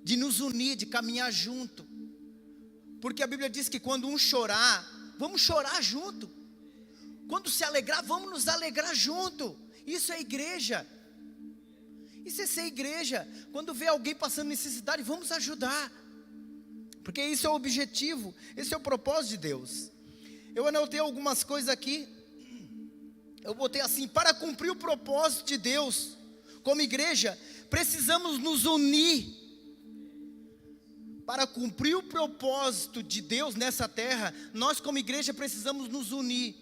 de nos unir, de caminhar junto. Porque a Bíblia diz que quando um chorar, vamos chorar junto. Quando se alegrar, vamos nos alegrar junto. Isso é igreja. Isso é ser igreja. Quando vê alguém passando necessidade, vamos ajudar. Porque isso é o objetivo, esse é o propósito de Deus. Eu anotei algumas coisas aqui. Eu botei assim: para cumprir o propósito de Deus, como igreja, precisamos nos unir. Para cumprir o propósito de Deus nessa terra, nós como igreja precisamos nos unir.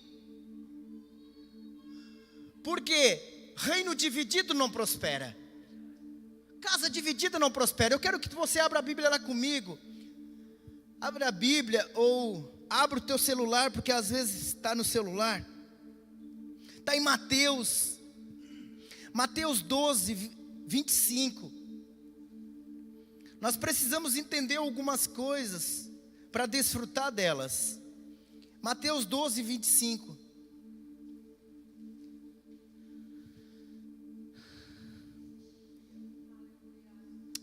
Porque reino dividido não prospera. Casa dividida não prospera. Eu quero que você abra a Bíblia lá comigo. Abra a Bíblia ou abra o teu celular, porque às vezes está no celular. Está em Mateus 12, 25. Nós precisamos entender algumas coisas para desfrutar delas. Mateus 12, 25.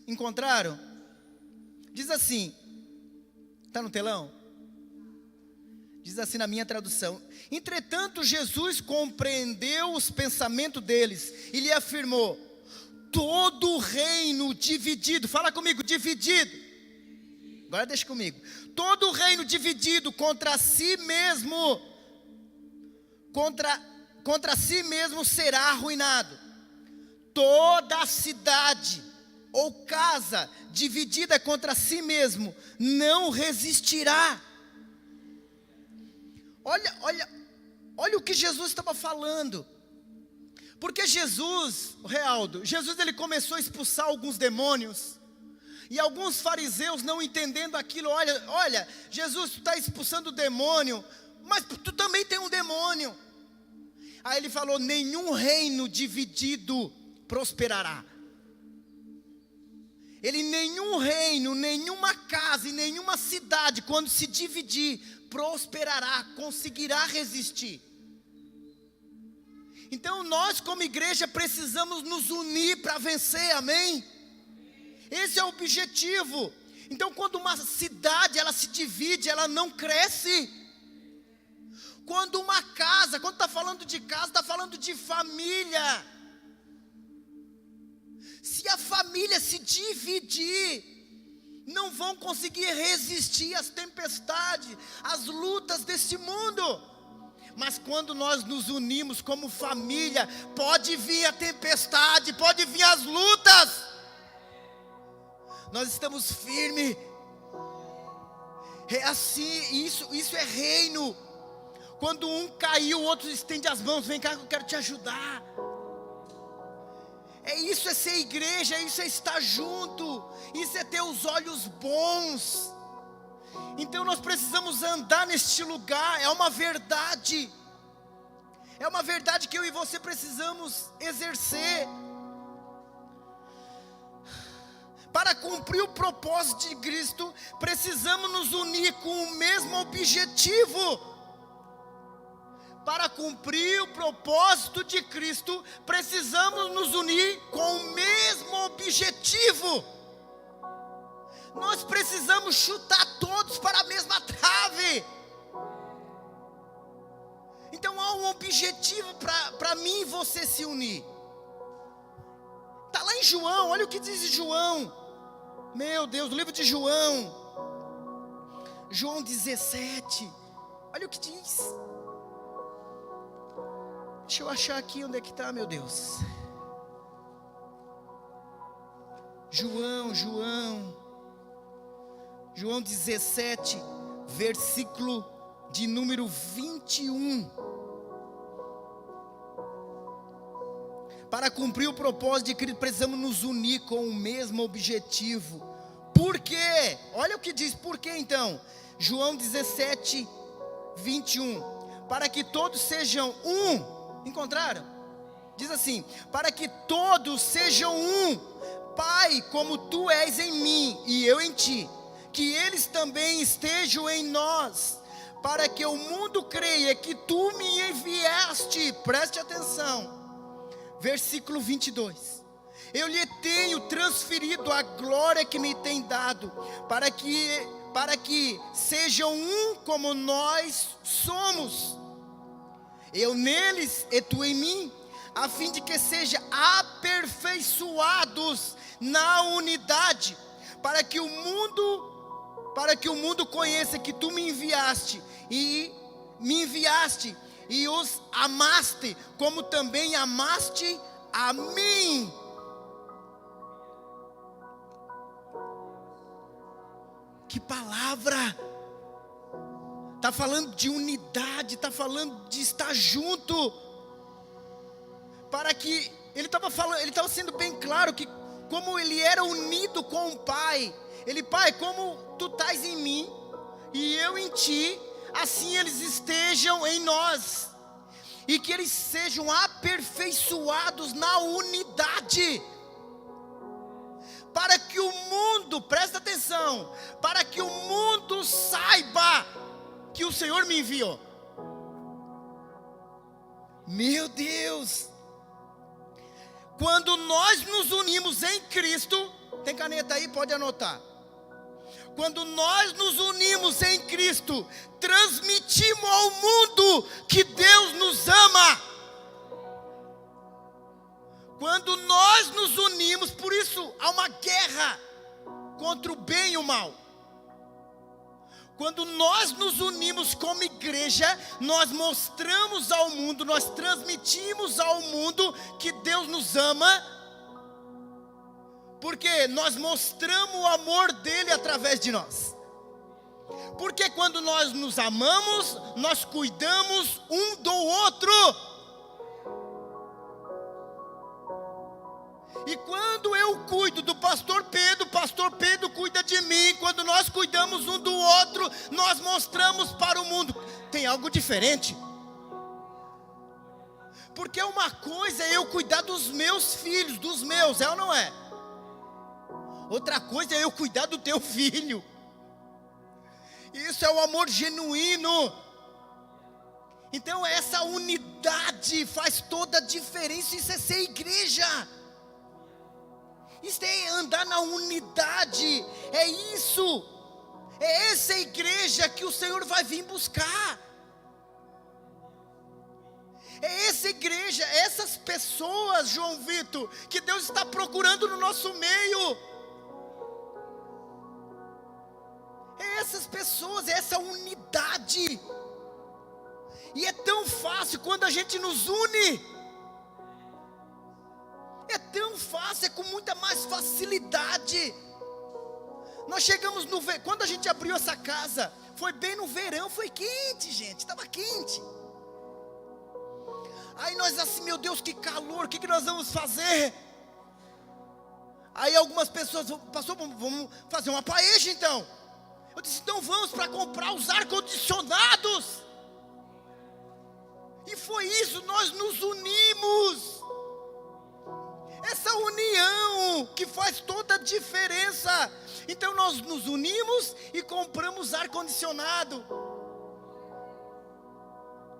Encontraram? Diz assim, está no telão? Diz assim na minha tradução: entretanto Jesus compreendeu os pensamentos deles e lhe afirmou: todo reino dividido, fala comigo, dividido, agora deixa comigo, todo reino dividido contra si mesmo, contra si mesmo será arruinado. Toda cidade ou casa dividida contra si mesmo não resistirá. Olha o que Jesus estava falando. Porque Jesus ele começou a expulsar alguns demônios. E alguns fariseus não entendendo aquilo: olha, Jesus, tu está expulsando o demônio, mas tu também tem um demônio. Aí ele falou: nenhum reino dividido prosperará. Nenhum reino, nenhuma casa e nenhuma cidade, quando se dividir, prosperará, conseguirá resistir. Então nós como igreja precisamos nos unir para vencer, amém? Esse é o objetivo. Então quando uma cidade ela se divide, ela não cresce. Quando uma casa, quando está falando de casa, está falando de família. Se a família se dividir, não vão conseguir resistir às tempestades, às lutas desse mundo. Mas quando nós nos unimos como família, pode vir a tempestade, pode vir as lutas, nós estamos firmes. É assim, isso é reino. Quando um caiu, o outro estende as mãos: vem cá que eu quero te ajudar. Isso é ser igreja, isso é estar junto, isso é ter os olhos bons. Então nós precisamos andar neste lugar. É uma verdade que eu e você precisamos exercer. Para cumprir o propósito de Cristo, precisamos nos unir com o mesmo objetivo. Para cumprir o propósito de Cristo, precisamos nos unir com o mesmo objetivo. Nós precisamos chutar todos para a mesma trave. Então há um objetivo para mim e você se unir. Está lá em João, olha o que diz João. Meu Deus, o livro de João. João 17. Olha o que diz. Deixa eu achar aqui onde é que está, meu Deus. João 17, versículo de número 21. Para cumprir o propósito de Cristo, precisamos nos unir com o mesmo objetivo. Por quê? Olha o que diz, por quê então? João 17, 21. Para que todos sejam um. Encontraram? Diz assim: para que todos sejam um, Pai, como tu és em mim e eu em ti, que eles também estejam em nós, para que o mundo creia que tu me enviaste. Preste atenção, versículo 22. eu lhe tenho transferido a glória que me tem dado, para que sejam um como nós somos. Eu neles e tu em mim, a fim de que sejam aperfeiçoados na unidade, para que o mundo conheça que tu me enviaste e os amaste, como também amaste a mim. Que palavra! Está falando de unidade, está falando de estar junto. Para que ele estava sendo bem claro que como ele era unido com o Pai. Pai, como tu estás em mim e eu em ti, assim eles estejam em nós, e que eles sejam aperfeiçoados na unidade, para que o mundo, presta atenção, para que o mundo saiba que o Senhor me enviou. Meu Deus! Quando nós nos unimos em Cristo, tem caneta aí, pode anotar. Quando nós nos unimos em Cristo, transmitimos ao mundo que Deus nos ama. Quando nós nos unimos, por isso há uma guerra contra o bem e o mal. Quando nós nos unimos como igreja, nós mostramos ao mundo, nós transmitimos ao mundo que Deus nos ama, porque nós mostramos o amor dele através de nós. Porque quando nós nos amamos, nós cuidamos um do outro. E quando eu cuido do pastor Pedro cuida de mim. Quando nós cuidamos um do outro, nós mostramos para o mundo. Tem algo diferente. Porque uma coisa é eu cuidar dos meus filhos, dos meus, é ou não é? Outra coisa é eu cuidar do teu filho. Isso é o amor genuíno. Então essa unidade faz toda a diferença. Isso é ser igreja. Isso é andar na unidade. É isso. É essa igreja que o Senhor vai vir buscar. É essa igreja, essas pessoas, João Vitor, que Deus está procurando no nosso meio. É essas pessoas, é essa unidade. E é tão fácil quando a gente nos une. É tão fácil, é com muita mais facilidade. Nós chegamos no verão, quando a gente abriu essa casa, foi bem no verão, foi quente, gente, estava quente. Aí nós assim, meu Deus, que calor, o que nós vamos fazer? Aí algumas pessoas, pastor, vamos fazer uma paeja então. Eu disse, então vamos para comprar os ar-condicionados. E foi isso, nós nos unimos. Essa união que faz toda a diferença. Então nós nos unimos e compramos ar-condicionado.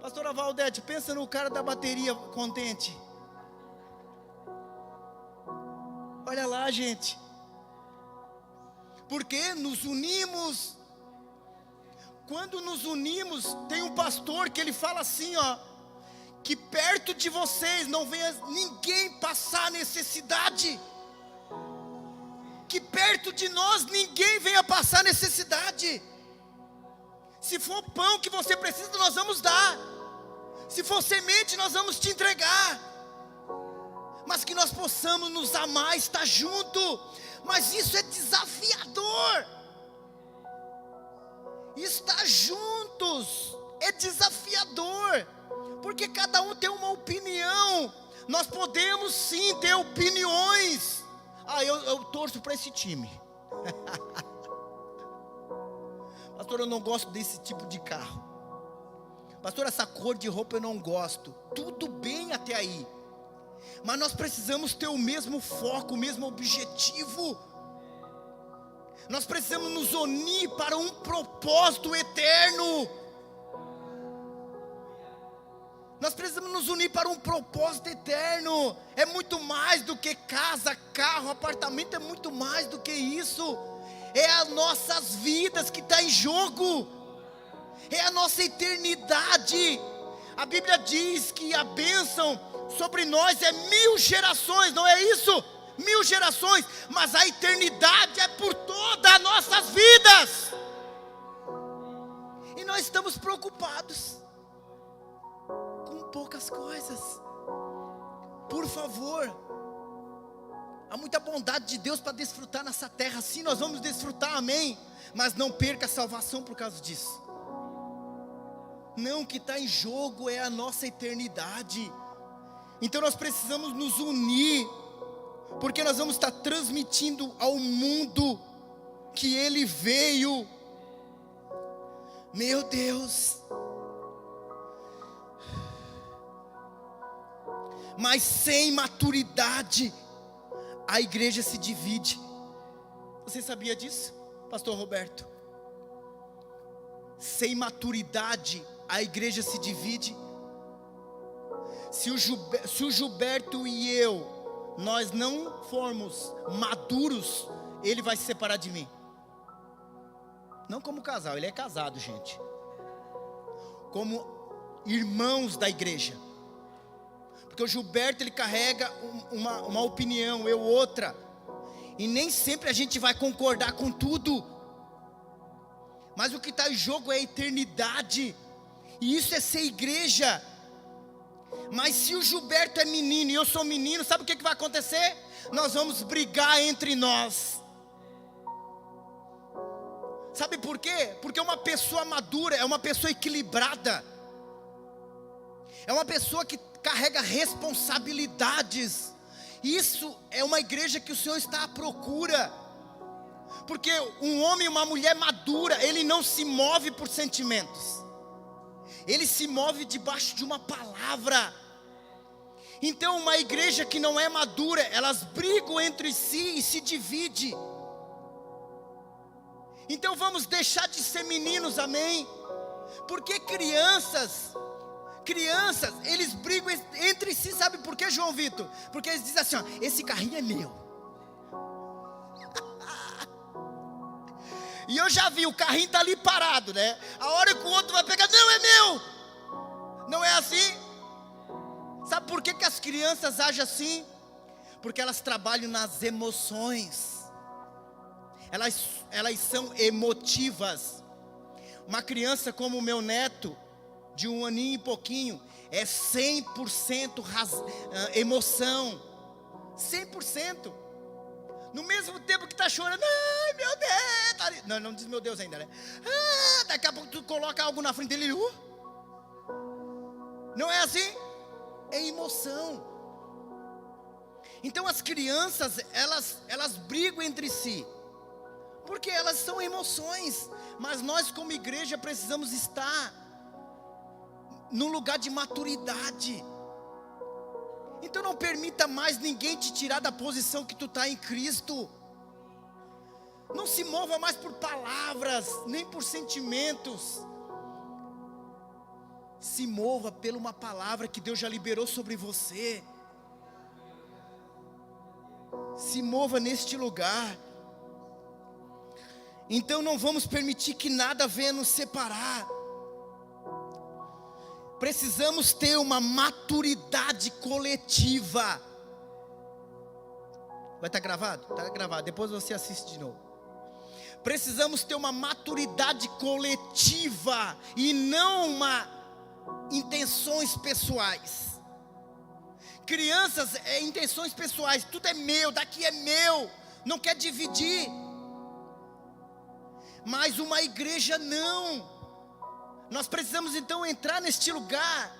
Pastora Valdete, pensa no cara da bateria contente. Olha lá, gente. Porque nos unimos. Quando nos unimos, tem um pastor que ele fala assim, ó, que perto de vocês não venha ninguém passar necessidade. Que perto de nós ninguém venha passar necessidade. Se for pão que você precisa, nós vamos dar. Se for semente, nós vamos te entregar. Mas que nós possamos nos amar, estar junto. Mas isso é desafiador. Estar juntos é desafiador. Porque cada um tem uma opinião. Nós podemos sim ter opiniões. Eu torço para esse time. Pastor, eu não gosto desse tipo de carro. Pastor, essa cor de roupa eu não gosto. Tudo bem até aí. Mas nós precisamos ter o mesmo foco, o mesmo objetivo. Nós precisamos nos unir para um propósito eterno. Nós precisamos nos unir para um propósito eterno. É muito mais do que casa, carro, apartamento, é muito mais do que isso. É as nossas vidas que está em jogo, é a nossa eternidade. A Bíblia diz que a bênção sobre nós é 1000 gerações, não é isso? 1000 gerações, mas a eternidade é por todas as nossas vidas. E nós estamos preocupados com poucas coisas. Por favor, há muita bondade de Deus para desfrutar nessa terra. Sim, nós vamos desfrutar, amém. Mas não perca a salvação por causa disso. Não, o que está em jogo é a nossa eternidade. Então nós precisamos nos unir, porque nós vamos estar transmitindo ao mundo que Ele veio. Meu Deus. Mas sem maturidade, a igreja se divide. Você sabia disso, pastor Roberto? Sem maturidade, a igreja se divide. Se o Gilberto e eu, nós não formos maduros, ele vai se separar de mim. Não como casal, ele é casado, gente. Como irmãos da igreja. Porque o Gilberto, ele carrega uma opinião, eu outra. E nem sempre a gente vai concordar com tudo. Mas o que está em jogo é a eternidade. E isso é ser igreja. Mas se o Gilberto é menino e eu sou menino, sabe o que vai acontecer? Nós vamos brigar entre nós. Sabe por quê? Porque uma pessoa madura é uma pessoa equilibrada. É uma pessoa que carrega responsabilidades. Isso é uma igreja que o Senhor está à procura. Porque um homem e uma mulher madura, ele não se move por sentimentos. Ele se move debaixo de uma palavra. Então uma igreja que não é madura, elas brigam entre si e se dividem. Então vamos deixar de ser meninos, amém? Porque crianças, eles brigam entre si, sabe por quê, João Vitor? Porque eles dizem assim, ó, esse carrinho é meu. E eu já vi, o carrinho está ali parado, né? A hora que o outro vai pegar, não, é meu. Não é assim? Sabe por que as crianças agem assim? Porque elas trabalham nas emoções. Elas são emotivas. Uma criança como o meu neto, de 1 aninho e pouquinho, é 100% emoção. 100%. No mesmo tempo que está chorando, ai meu Deus, não diz meu Deus ainda, né? Daqui a pouco tu coloca algo na frente dele, não é assim? É emoção. Então as crianças, elas brigam entre si, porque elas são emoções. Mas nós como igreja precisamos estar num lugar de maturidade. Então não permita mais ninguém te tirar da posição que tu está em Cristo. Não se mova mais por palavras, nem por sentimentos. Se mova por uma palavra que Deus já liberou sobre você. Se mova neste lugar. Então não vamos permitir que nada venha nos separar. Precisamos ter uma maturidade coletiva. Vai estar gravado? Está gravado, depois você assiste de novo. Precisamos ter uma maturidade coletiva e não intenções pessoais. Crianças é intenções pessoais, tudo é meu, daqui é meu, não quer dividir. Mas uma igreja não. Nós precisamos então entrar neste lugar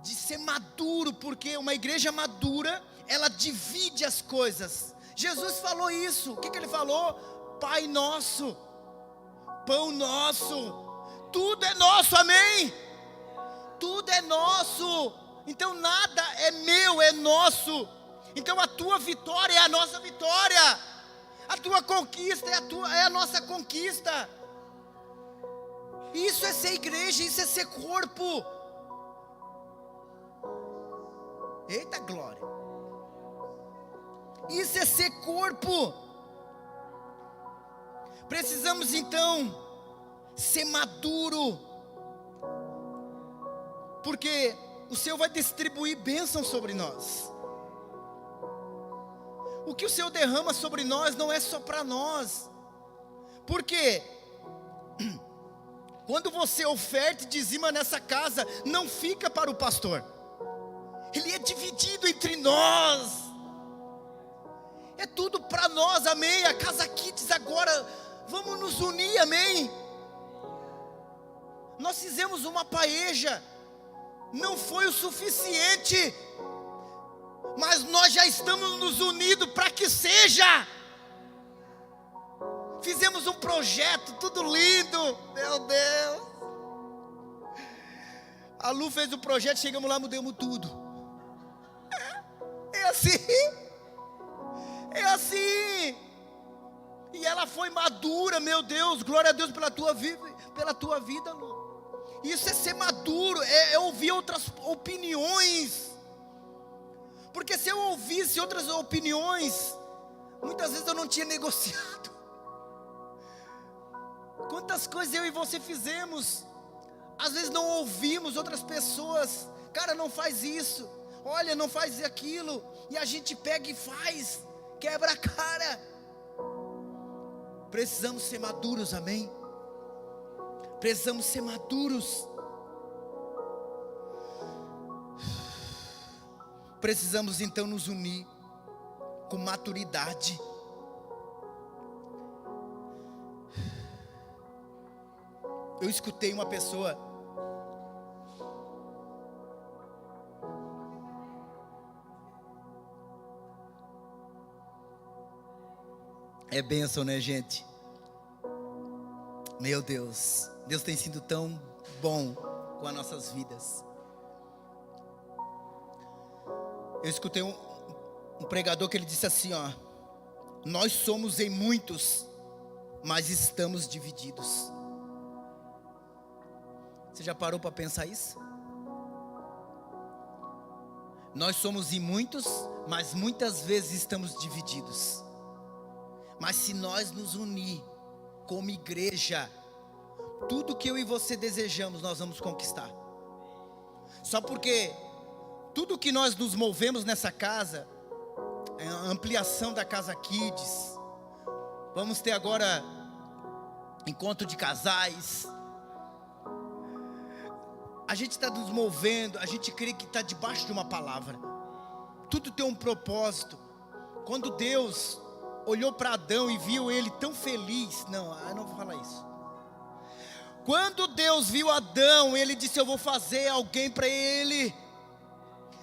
de ser maduro, porque uma igreja madura, ela divide as coisas. Jesus falou isso. O que ele falou? Pai nosso, pão nosso, tudo é nosso, amém? Tudo é nosso. Então nada é meu, é nosso. Então a tua vitória é a nossa vitória. A tua conquista é a nossa conquista. Isso é ser igreja, isso é ser corpo. Eita glória! Isso é ser corpo. Precisamos então ser maduro, porque o Senhor vai distribuir bênçãos sobre nós. O que o Senhor derrama sobre nós não é só para nós. Porque quando você oferta e dizima nessa casa, não fica para o pastor. Ele é dividido entre nós. É tudo para nós, amém. A Casa Kids agora, vamos nos unir, amém. Nós fizemos uma paeja, não foi o suficiente, mas nós já estamos nos unidos para que seja. Fizemos um projeto, tudo lindo, meu Deus. A Lu fez o projeto, chegamos lá, mudamos tudo. É assim. É assim. E ela foi madura, meu Deus. Glória a Deus pela tua vida, Lu. Isso é ser maduro, é ouvir outras opiniões. Porque se eu ouvisse outras opiniões, muitas vezes eu não tinha negociado. Quantas coisas eu e você fizemos, às vezes não ouvimos outras pessoas. Cara, não faz isso, olha, não faz aquilo. E a gente pega e faz, quebra a cara. Precisamos ser maduros, amém? Precisamos ser maduros. Precisamos então nos unir com maturidade. Eu escutei uma pessoa é bênção, né, gente? Meu Deus, Deus tem sido tão bom com as nossas vidas. Eu escutei um pregador que ele disse assim, ó: nós somos em muitos, mas estamos divididos. Você já parou para pensar isso? Nós somos em muitos, mas muitas vezes estamos divididos. Mas se nós nos unir como igreja, tudo que eu e você desejamos, nós vamos conquistar. Só porque tudo que nós nos movemos nessa casa, é a ampliação da Casa Kids. Vamos ter agora encontro de casais. A gente está nos movendo, a gente crê que está debaixo de uma palavra. Tudo tem um propósito. Quando Deus olhou para Adão e viu ele tão feliz, não, eu não vou falar isso. Quando Deus viu Adão, ele disse: eu vou fazer alguém para ele.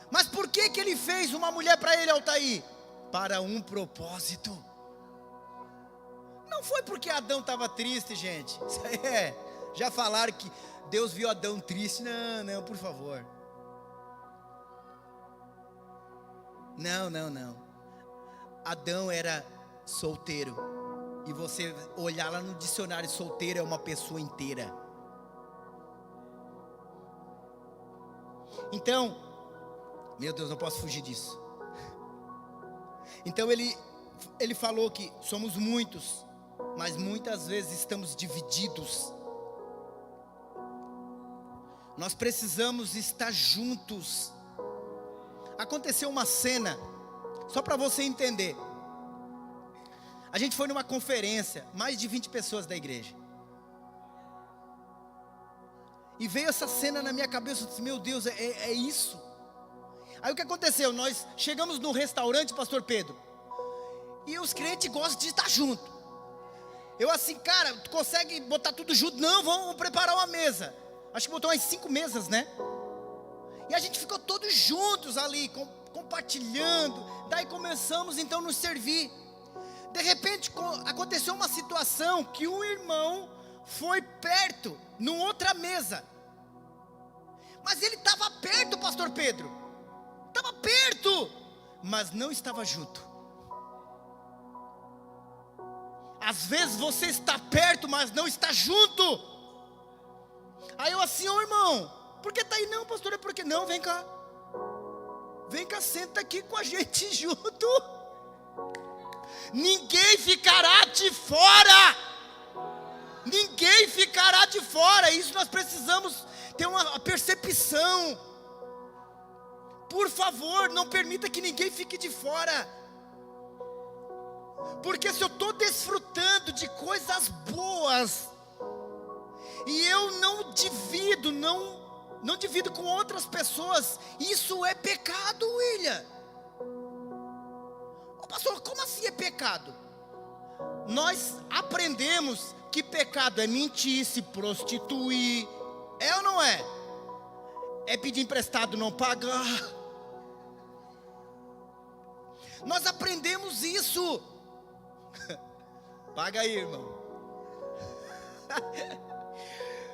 Mas por que ele fez uma mulher para ele, Altair? Para um propósito. Não foi porque Adão estava triste, gente. Isso aí já falaram que Deus viu Adão triste. Não, por favor. Não. Adão era solteiro. E você olhar lá no dicionário, solteiro é uma pessoa inteira. Então, meu Deus, não posso fugir disso. Então ele falou que somos muitos, mas muitas vezes estamos divididos. Nós precisamos estar juntos. Aconteceu uma cena, só para você entender. A gente foi numa conferência, mais de 20 pessoas da igreja. E veio essa cena na minha cabeça, eu disse: meu Deus, é isso. Aí o que aconteceu? Nós chegamos no restaurante, pastor Pedro, e os crentes gostam de estar junto. Eu assim, cara, tu consegue botar tudo junto? Não, vamos preparar uma mesa. Acho que botou umas 5 mesas, né? E a gente ficou todos juntos ali, compartilhando. Daí começamos então a nos servir. De repente aconteceu uma situação que um irmão foi perto, numa outra mesa. Mas ele estava perto, pastor Pedro. Estava perto, mas não estava junto. Às vezes você está perto, mas não está junto. Aí eu assim: ô irmão, por que está aí? Não, pastor, é porque não, vem cá. vem cá, senta aqui com a gente junto. Ninguém ficará de fora. Ninguém ficará de fora. Isso nós precisamos ter uma percepção. Por favor, não permita que ninguém fique de fora. Porque se eu estou desfrutando de coisas boas e eu não divido, não divido com outras pessoas, isso é pecado, William. Ô pastor, como assim é pecado? Nós aprendemos que pecado é mentir, se prostituir, é ou não é? É pedir emprestado, não pagar. Nós aprendemos isso. Paga aí, irmão.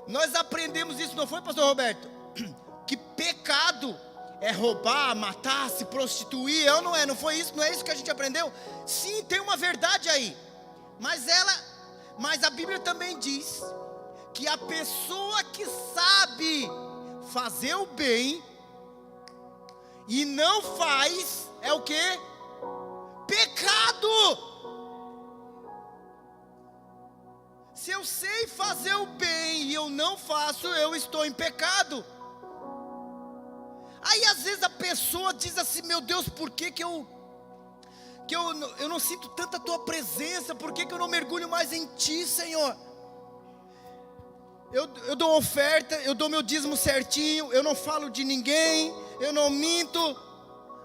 Nós aprendemos isso, não foi, pastor Roberto? Que pecado é roubar, matar, se prostituir, é ou não é? Não foi isso? Não é isso que a gente aprendeu? Sim, tem uma verdade aí. Mas a Bíblia também diz que a pessoa que sabe fazer o bem e não faz, é o quê? Pecado. Se eu sei fazer o bem e eu não faço, eu estou em pecado. Aí às vezes a pessoa diz assim: meu Deus, por que eu não sinto tanta tua presença? Por que eu não mergulho mais em ti, Senhor? Eu dou oferta, eu dou meu dízimo certinho, eu não falo de ninguém, eu não minto.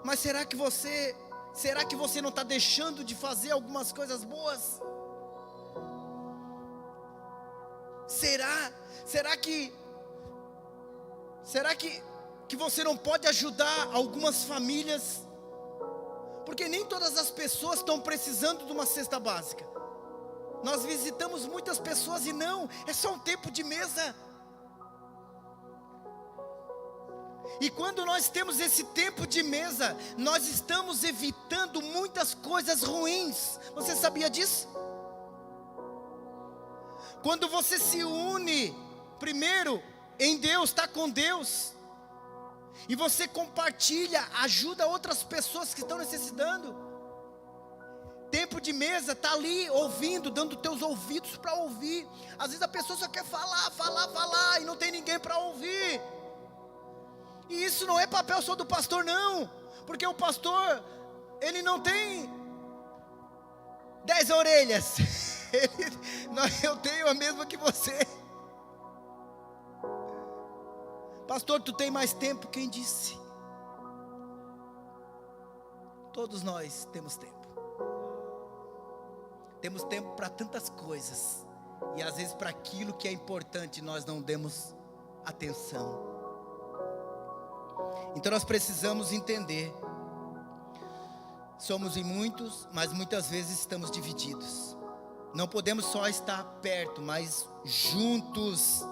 Mas será que você não está deixando de fazer algumas coisas boas? Será que você não pode ajudar algumas famílias? Porque nem todas as pessoas estão precisando de uma cesta básica. Nós visitamos muitas pessoas e não, é só um tempo de mesa. E quando nós temos esse tempo de mesa, nós estamos evitando muitas coisas ruins. Você sabia disso? Quando você se une primeiro em Deus, está com Deus, e você compartilha, ajuda outras pessoas que estão necessitando. Tempo de mesa, está ali ouvindo, dando teus ouvidos para ouvir. Às vezes a pessoa só quer falar, e não tem ninguém para ouvir. E isso não é papel só do pastor, não. Porque o pastor, ele não tem 10 orelhas. Eu tenho a mesma que você. Pastor, tu tem mais tempo, quem disse? Todos nós temos tempo. Temos tempo para tantas coisas. E às vezes para aquilo que é importante nós não demos atenção. Então nós precisamos entender. Somos em muitos, mas muitas vezes estamos divididos. Não podemos só estar perto, mas juntos.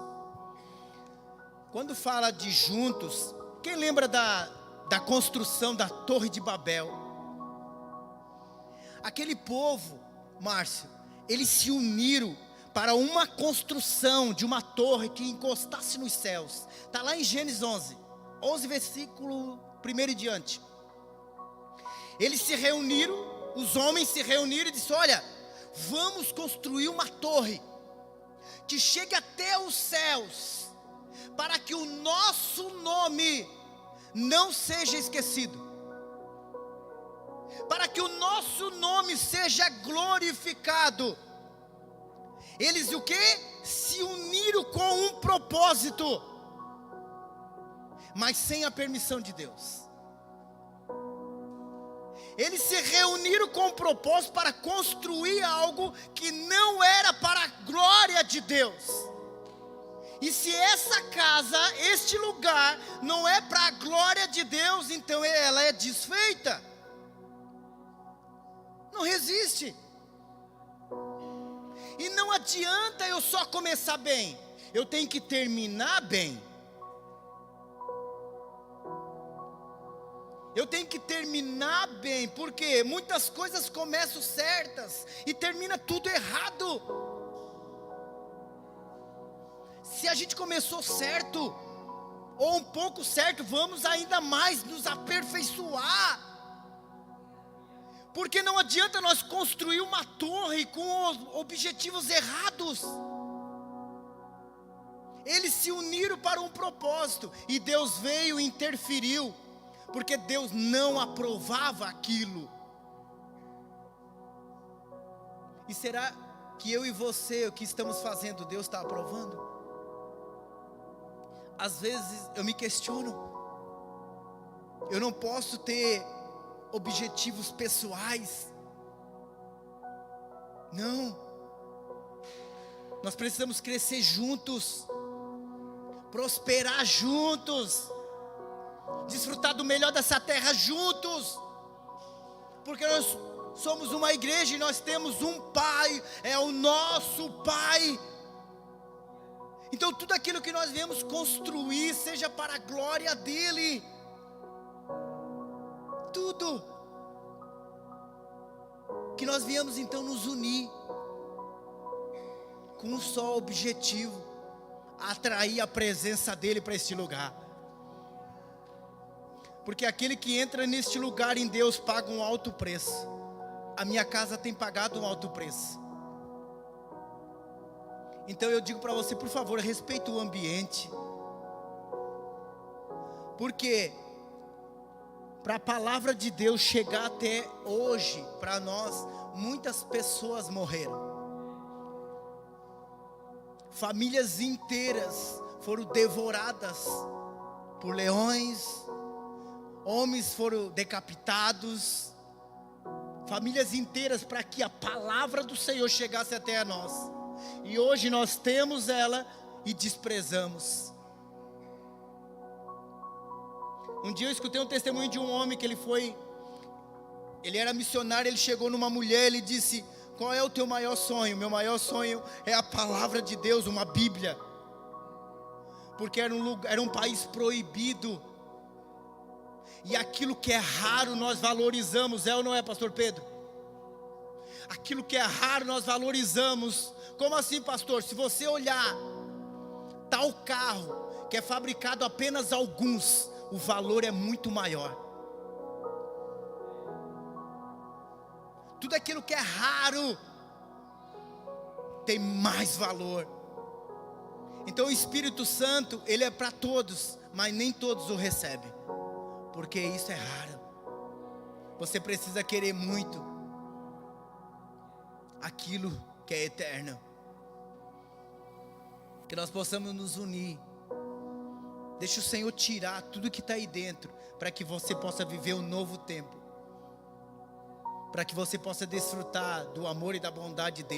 Quando fala de juntos, quem lembra da construção da Torre de Babel? Aquele povo, Márcio, eles se uniram para uma construção de uma torre que encostasse nos céus. Está lá em Gênesis 11 versículo 1 e diante. Eles se reuniram, os homens se reuniram e disseram: olha, vamos construir uma torre que chegue até os céus, para que o nosso nome não seja esquecido, para que o nosso nome seja glorificado. Eles o quê? Se uniram com um propósito, mas sem a permissão de Deus. Eles se reuniram com um propósito para construir algo que não era para a glória de Deus. E se essa casa, este lugar, não é para a glória de Deus, então ela é desfeita. Não resiste. E não adianta eu só começar bem, eu tenho que terminar bem. Eu tenho que terminar bem, porque muitas coisas começam certas e termina tudo errado. Se a gente começou certo, ou um pouco certo, vamos ainda mais nos aperfeiçoar. Porque não adianta nós construir uma torre com objetivos errados. Eles se uniram para um propósito, e Deus veio e interferiu, porque Deus não aprovava aquilo. E será que eu e você, o que estamos fazendo, Deus está aprovando? Às vezes eu me questiono. Eu não posso ter objetivos pessoais. Não. Nós precisamos crescer juntos, prosperar juntos, desfrutar do melhor dessa terra juntos, porque nós somos uma igreja e nós temos um Pai, é o nosso Pai. Então tudo aquilo que nós viemos construir, seja para a glória dEle, tudo, que nós viemos então nos unir, com um só objetivo: atrair a presença dEle para este lugar. Porque aquele que entra neste lugar em Deus paga um alto preço. A minha casa tem pagado um alto preço. Então eu digo para você, por favor, respeite o ambiente. Porque para a palavra de Deus chegar até hoje, para nós, muitas pessoas morreram. Famílias inteiras foram devoradas por leões. Homens foram decapitados. Famílias inteiras, para que a palavra do Senhor chegasse até nós. E hoje nós temos ela e desprezamos. Um dia eu escutei um testemunho de um homem que ele era missionário. Ele chegou numa mulher, ele disse: qual é o teu maior sonho? Meu maior sonho é a palavra de Deus, uma Bíblia. Porque era um país proibido. E aquilo que é raro nós valorizamos, é ou não é, pastor Pedro? Aquilo que é raro nós valorizamos. Como assim, pastor? Se você olhar tal carro que é fabricado apenas alguns, o valor é muito maior. Tudo aquilo que é raro tem mais valor. Então o Espírito Santo, ele é para todos, mas nem todos o recebem, porque isso é raro. Você precisa querer muito aquilo que é eterno. Que nós possamos nos unir. Deixa o Senhor tirar tudo que está aí dentro, para que você possa viver um novo tempo, para que você possa desfrutar do amor e da bondade dEle.